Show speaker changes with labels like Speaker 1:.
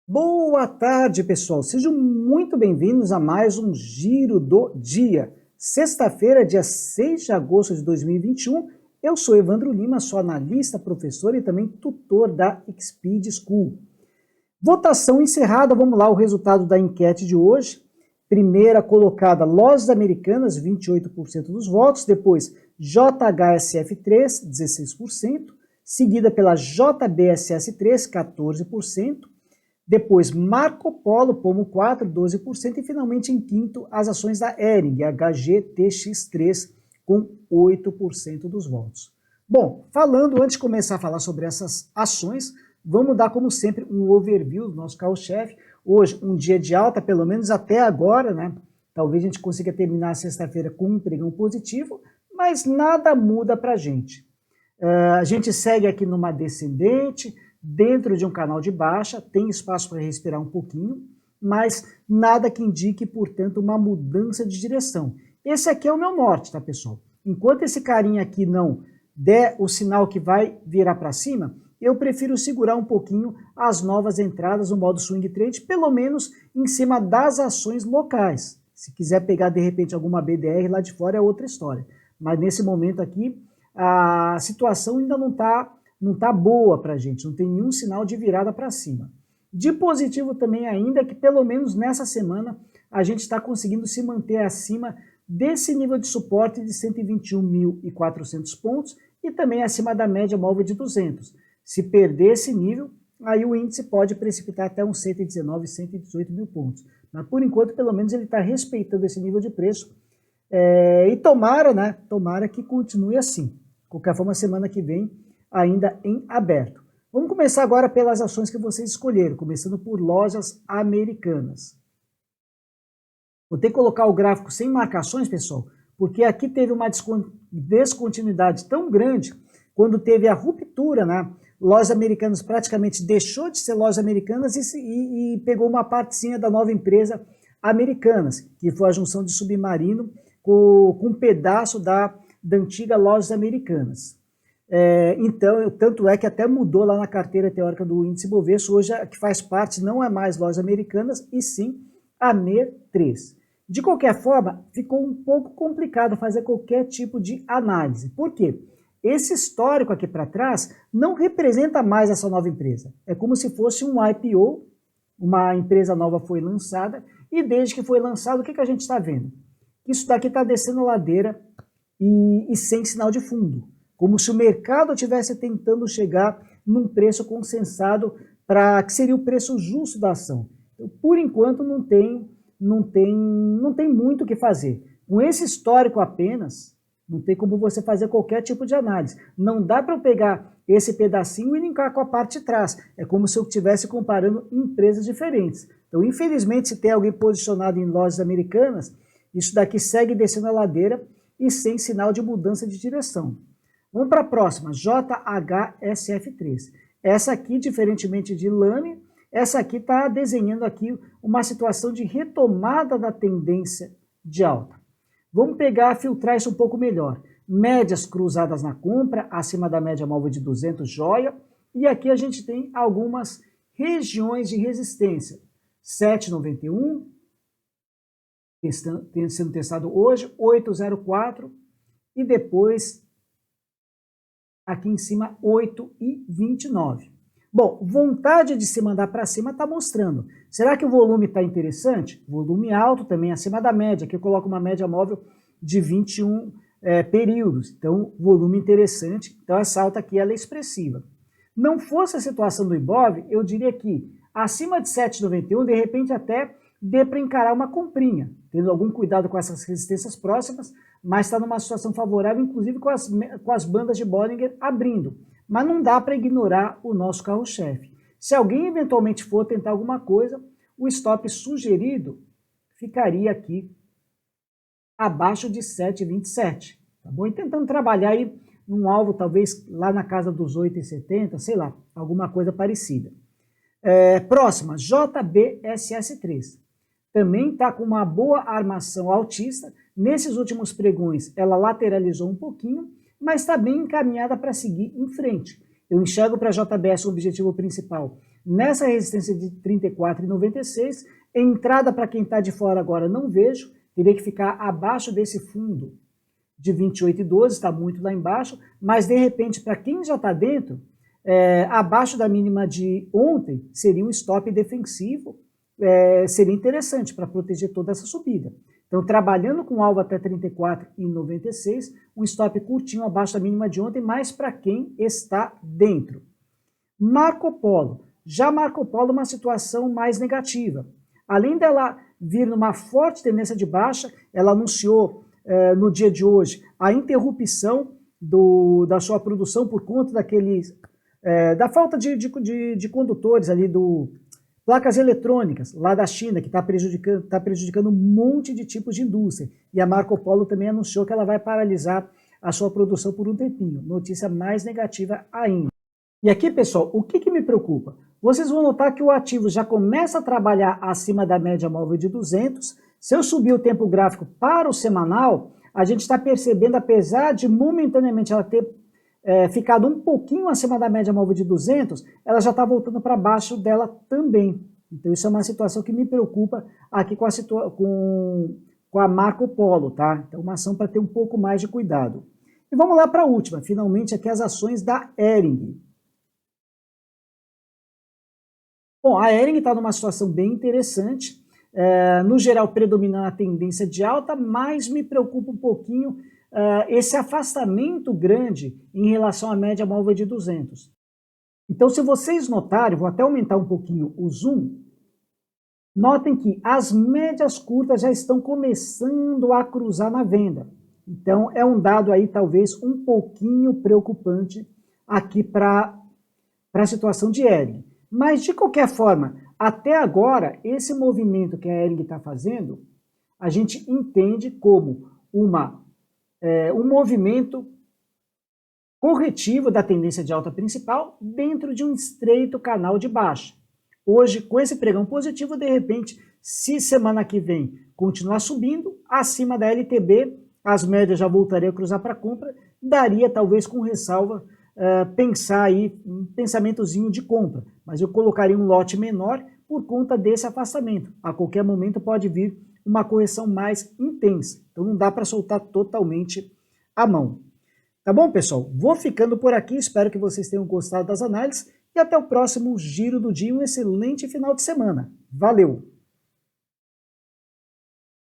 Speaker 1: Boa tarde, pessoal. Sejam muito bem-vindos a mais um Giro do Dia. Sexta-feira, dia 6 de agosto de 2021, eu sou Evandro Lima, sou analista, professor e também tutor da Xpeed School. Votação encerrada, vamos lá, o resultado da enquete de hoje. Primeira colocada, Lojas Americanas, 28% dos votos, depois JHSF3, 16%, seguida pela JBSS3, 14%, depois Marco Polo, Pomo 4, 12%, e finalmente em quinto as ações da Hering, HGTX3, com 8% dos votos. Bom, antes de começar a falar sobre essas ações, vamos dar, como sempre, um overview do nosso carro-chefe. Hoje, um dia de alta, pelo menos até agora, né? Talvez a gente consiga terminar a sexta-feira com um pregão positivo, mas nada muda para a gente. A gente segue aqui numa descendente, dentro de um canal de baixa, tem espaço para respirar um pouquinho, mas nada que indique, portanto, uma mudança de direção. Esse aqui é o meu norte, tá, pessoal? Enquanto esse carinha aqui não der o sinal que vai virar para cima, eu prefiro segurar um pouquinho as novas entradas no modo swing trade, pelo menos em cima das ações locais. Se quiser pegar, de repente, alguma BDR lá de fora, é outra história. Mas nesse momento aqui, a situação ainda não tá boa para a gente, não tem nenhum sinal de virada para cima. De positivo também ainda que pelo menos nessa semana a gente está conseguindo se manter acima desse nível de suporte de 121.400 pontos e também acima da média móvel de 200. Se perder esse nível, aí o índice pode precipitar até uns 119, 118 mil pontos. Mas por enquanto, pelo menos ele está respeitando esse nível de preço e tomara que continue assim. De qualquer forma, semana que vem ainda em aberto. Vamos começar agora pelas ações que vocês escolheram, começando por Lojas Americanas. Vou ter que colocar o gráfico sem marcações, pessoal, porque aqui teve uma descontinuidade tão grande quando teve a ruptura, né? Lojas Americanas praticamente deixou de ser Lojas Americanas e pegou uma partezinha da nova empresa Americanas, que foi a junção de Submarino com um pedaço da antiga Lojas Americanas. Então, tanto é que até mudou lá na carteira teórica do índice Bovespa, hoje a que faz parte não é mais Lojas Americanas, e sim a AMER3. De qualquer forma, ficou um pouco complicado fazer qualquer tipo de análise. Por quê? Esse histórico aqui para trás não representa mais essa nova empresa. É como se fosse um IPO, uma empresa nova foi lançada, e desde que foi lançado, o que a gente está vendo? Isso daqui está descendo a ladeira e sem sinal de fundo. Como se o mercado estivesse tentando chegar num preço consensado para que seria o preço justo da ação. Então, por enquanto não tem muito o que fazer. Com esse histórico apenas, não tem como você fazer qualquer tipo de análise. Não dá para eu pegar esse pedacinho e linkar com a parte de trás. É como se eu estivesse comparando empresas diferentes. Então, infelizmente, se tem alguém posicionado em Lojas Americanas, isso daqui segue descendo a ladeira e sem sinal de mudança de direção. Vamos para a próxima, JHSF3. Essa aqui, diferentemente de Lame, essa aqui está desenhando aqui uma situação de retomada da tendência de alta. Vamos filtrar isso um pouco melhor. Médias cruzadas na compra, acima da média móvel de 200, joia. E aqui a gente tem algumas regiões de resistência. 7,91, sendo testado hoje, 8,04 e depois aqui em cima 8,29. Bom, vontade de se mandar para cima está mostrando. Será que o volume está interessante? Volume alto também, acima da média. Aqui eu coloco uma média móvel de 21 períodos. Então, volume interessante. Então, essa alta aqui ela é expressiva. Não fosse a situação do Ibov, eu diria que acima de 7,91, de repente até dê para encarar uma comprinha, tendo algum cuidado com essas resistências próximas, mas está numa situação favorável, inclusive com as bandas de Bollinger abrindo. Mas não dá para ignorar o nosso carro-chefe. Se alguém eventualmente for tentar alguma coisa, o stop sugerido ficaria aqui abaixo de 7,27. Tá bom? E tentando trabalhar aí num alvo talvez lá na casa dos 8,70, sei lá, alguma coisa parecida. Próxima, JBSS3. Também está com uma boa armação altista. Nesses últimos pregões, ela lateralizou um pouquinho, mas está bem encaminhada para seguir em frente. Eu enxergo para a JBS o objetivo principal nessa resistência de 34,96. Entrada para quem está de fora agora não vejo, teria que ficar abaixo desse fundo de 28,12, está muito lá embaixo, mas de repente para quem já está dentro, abaixo da mínima de ontem, seria um stop defensivo, seria interessante para proteger toda essa subida. Então, trabalhando com alvo até 34,96, um stop curtinho abaixo da mínima de ontem, mas para quem está dentro. Marco Polo. Já Marco Polo, uma situação mais negativa. Além dela vir numa forte tendência de baixa, ela anunciou no dia de hoje a interrupção da sua produção por conta da falta de condutores ali placas eletrônicas lá da China, que está prejudicando um monte de tipos de indústria. E a Marco Polo também anunciou que ela vai paralisar a sua produção por um tempinho. Notícia mais negativa ainda. E aqui, pessoal, o que me preocupa? Vocês vão notar que o ativo já começa a trabalhar acima da média móvel de 200. Se eu subir o tempo gráfico para o semanal, a gente está percebendo, apesar de momentaneamente ela ter ficado um pouquinho acima da média móvel de 200, ela já está voltando para baixo dela também. Então isso é uma situação que me preocupa aqui com a Marco Polo, tá? Então uma ação para ter um pouco mais de cuidado. E vamos lá para a última, finalmente aqui as ações da Hering. Bom, a Hering está numa situação bem interessante, no geral predominando a tendência de alta, mas me preocupa um pouquinho esse afastamento grande em relação à média móvel de 200. Então, se vocês notarem, vou até aumentar um pouquinho o zoom, notem que as médias curtas já estão começando a cruzar na venda. Então, é um dado aí talvez um pouquinho preocupante aqui para a situação de Hering. Mas, de qualquer forma, até agora, esse movimento que a Hering está fazendo, a gente entende como um movimento corretivo da tendência de alta principal dentro de um estreito canal de baixa. Hoje, com esse pregão positivo, de repente, se semana que vem continuar subindo, acima da LTB, as médias já voltariam a cruzar para compra, daria talvez com ressalva pensar aí um pensamentozinho de compra, mas eu colocaria um lote menor por conta desse afastamento. A qualquer momento pode vir uma correção mais intensa, então não dá para soltar totalmente a mão. Tá bom, pessoal? Vou ficando por aqui, espero que vocês tenham gostado das análises e até o próximo Giro do Dia, um excelente final de semana. Valeu!